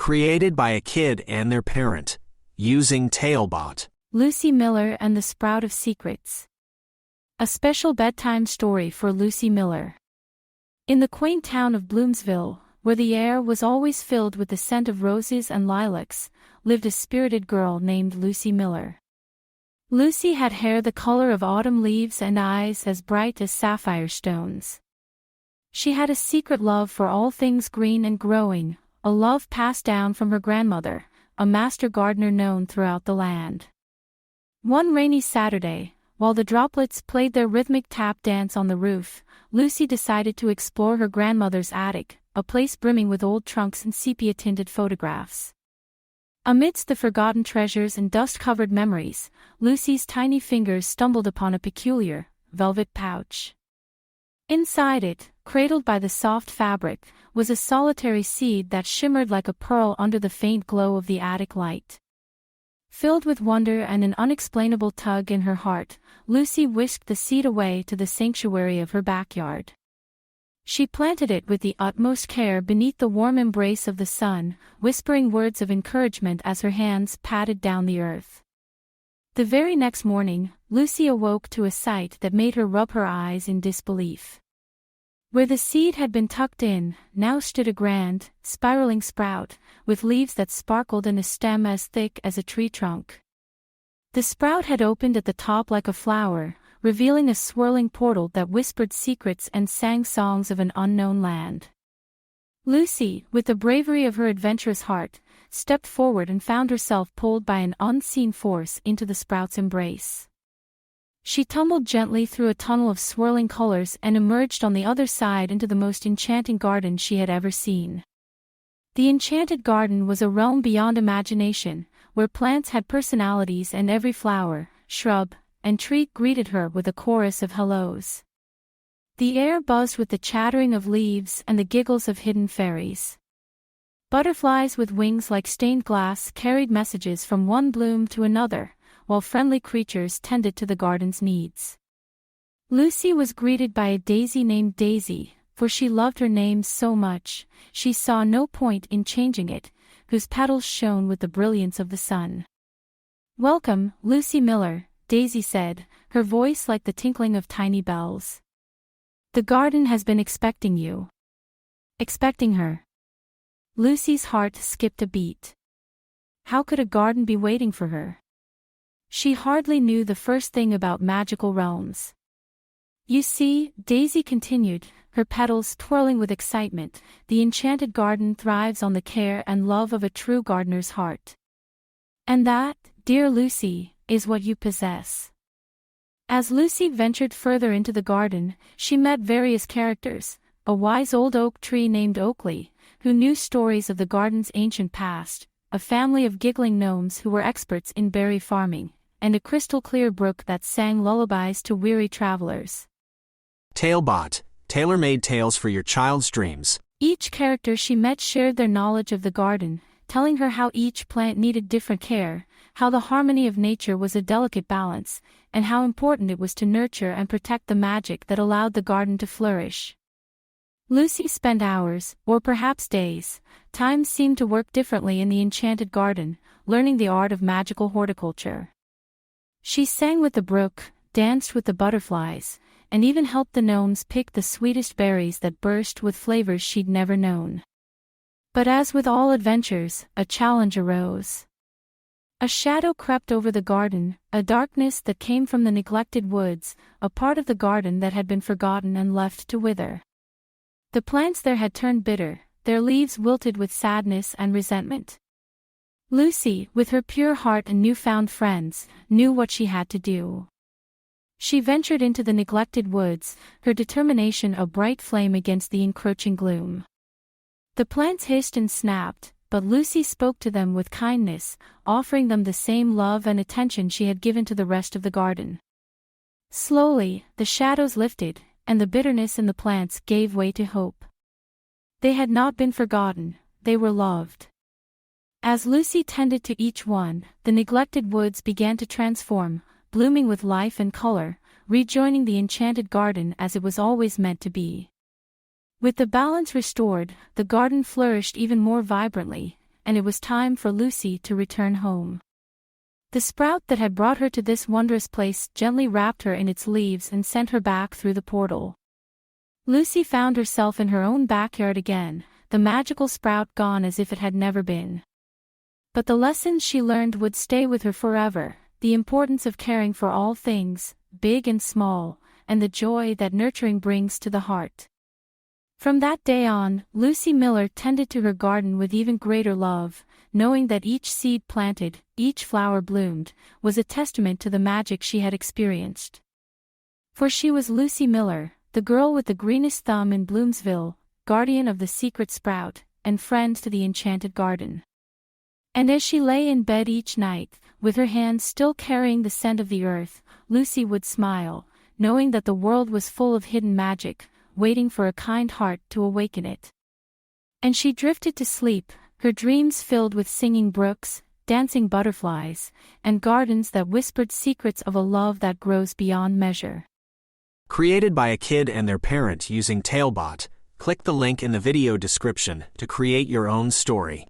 Created by a kid and their parent. Using Talebot. Lucy Miller and the Sprout of Secrets. A special bedtime story for Lucy Miller. In the quaint town of Bloomsville, where the air was always filled with the scent of roses and lilacs, lived a spirited girl named Lucy Miller. Lucy had hair the color of autumn leaves and eyes as bright as sapphire stones. She had a secret love for all things green and growing, a love passed down from her grandmother, a master gardener known throughout the land. One rainy Saturday, while the droplets played their rhythmic tap dance on the roof, Lucy decided to explore her grandmother's attic, a place brimming with old trunks and sepia-tinted photographs. Amidst the forgotten treasures and dust-covered memories, Lucy's tiny fingers stumbled upon a peculiar, velvet pouch. Inside it, cradled by the soft fabric, was a solitary seed that shimmered like a pearl under the faint glow of the attic light. Filled with wonder and an unexplainable tug in her heart, Lucy whisked the seed away to the sanctuary of her backyard. She planted it with the utmost care beneath the warm embrace of the sun, whispering words of encouragement as her hands patted down the earth. The very next morning, Lucy awoke to a sight that made her rub her eyes in disbelief. Where the seed had been tucked in, now stood a grand, spiraling sprout, with leaves that sparkled and a stem as thick as a tree trunk. The sprout had opened at the top like a flower, revealing a swirling portal that whispered secrets and sang songs of an unknown land. Lucy, with the bravery of her adventurous heart, stepped forward and found herself pulled by an unseen force into the sprout's embrace. She tumbled gently through a tunnel of swirling colors and emerged on the other side into the most enchanting garden she had ever seen. The Enchanted Garden was a realm beyond imagination, where plants had personalities and every flower, shrub, and tree greeted her with a chorus of hellos. The air buzzed with the chattering of leaves and the giggles of hidden fairies. Butterflies with wings like stained glass carried messages from one bloom to another, while friendly creatures tended to the garden's needs. Lucy was greeted by a daisy named Daisy, for she loved her name so much, she saw no point in changing it, whose petals shone with the brilliance of the sun. "Welcome, Lucy Miller," Daisy said, her voice like the tinkling of tiny bells. "The garden has been expecting you." Expecting her? Lucy's heart skipped a beat. How could a garden be waiting for her? She hardly knew the first thing about magical realms. "You see," Daisy continued, her petals twirling with excitement, "the Enchanted Garden thrives on the care and love of a true gardener's heart. And that, dear Lucy, is what you possess." As Lucy ventured further into the garden, she met various characters, a wise old oak tree named Oakley, who knew stories of the garden's ancient past, a family of giggling gnomes who were experts in berry farming, and a crystal-clear brook that sang lullabies to weary travelers. Talebot, tailor-made tales for your child's dreams. Each character she met shared their knowledge of the garden, telling her how each plant needed different care, how the harmony of nature was a delicate balance, and how important it was to nurture and protect the magic that allowed the garden to flourish. Lucy spent hours, or perhaps days, time seemed to work differently in the Enchanted Garden, learning the art of magical horticulture. She sang with the brook, danced with the butterflies, and even helped the gnomes pick the sweetest berries that burst with flavors she'd never known. But as with all adventures, a challenge arose. A shadow crept over the garden, a darkness that came from the neglected woods, a part of the garden that had been forgotten and left to wither. The plants there had turned bitter, their leaves wilted with sadness and resentment. Lucy, with her pure heart and newfound friends, knew what she had to do. She ventured into the neglected woods, her determination a bright flame against the encroaching gloom. The plants hissed and snapped, but Lucy spoke to them with kindness, offering them the same love and attention she had given to the rest of the garden. Slowly, the shadows lifted, and the bitterness in the plants gave way to hope. They had not been forgotten, they were loved. As Lucy tended to each one, the neglected woods began to transform, blooming with life and color, rejoining the Enchanted Garden as it was always meant to be. With the balance restored, the garden flourished even more vibrantly, and it was time for Lucy to return home. The sprout that had brought her to this wondrous place gently wrapped her in its leaves and sent her back through the portal. Lucy found herself in her own backyard again, the magical sprout gone as if it had never been. But the lessons she learned would stay with her forever, the importance of caring for all things, big and small, and the joy that nurturing brings to the heart. From that day on, Lucy Miller tended to her garden with even greater love, knowing that each seed planted, each flower bloomed, was a testament to the magic she had experienced. For she was Lucy Miller, the girl with the greenest thumb in Bloomsville, guardian of the secret sprout, and friend to the Enchanted Garden. And as she lay in bed each night, with her hands still carrying the scent of the earth, Lucy would smile, knowing that the world was full of hidden magic, waiting for a kind heart to awaken it. And she drifted to sleep, her dreams filled with singing brooks, dancing butterflies, and gardens that whispered secrets of a love that grows beyond measure. Created by a kid and their parent using Talebot, click the link in the video description to create your own story.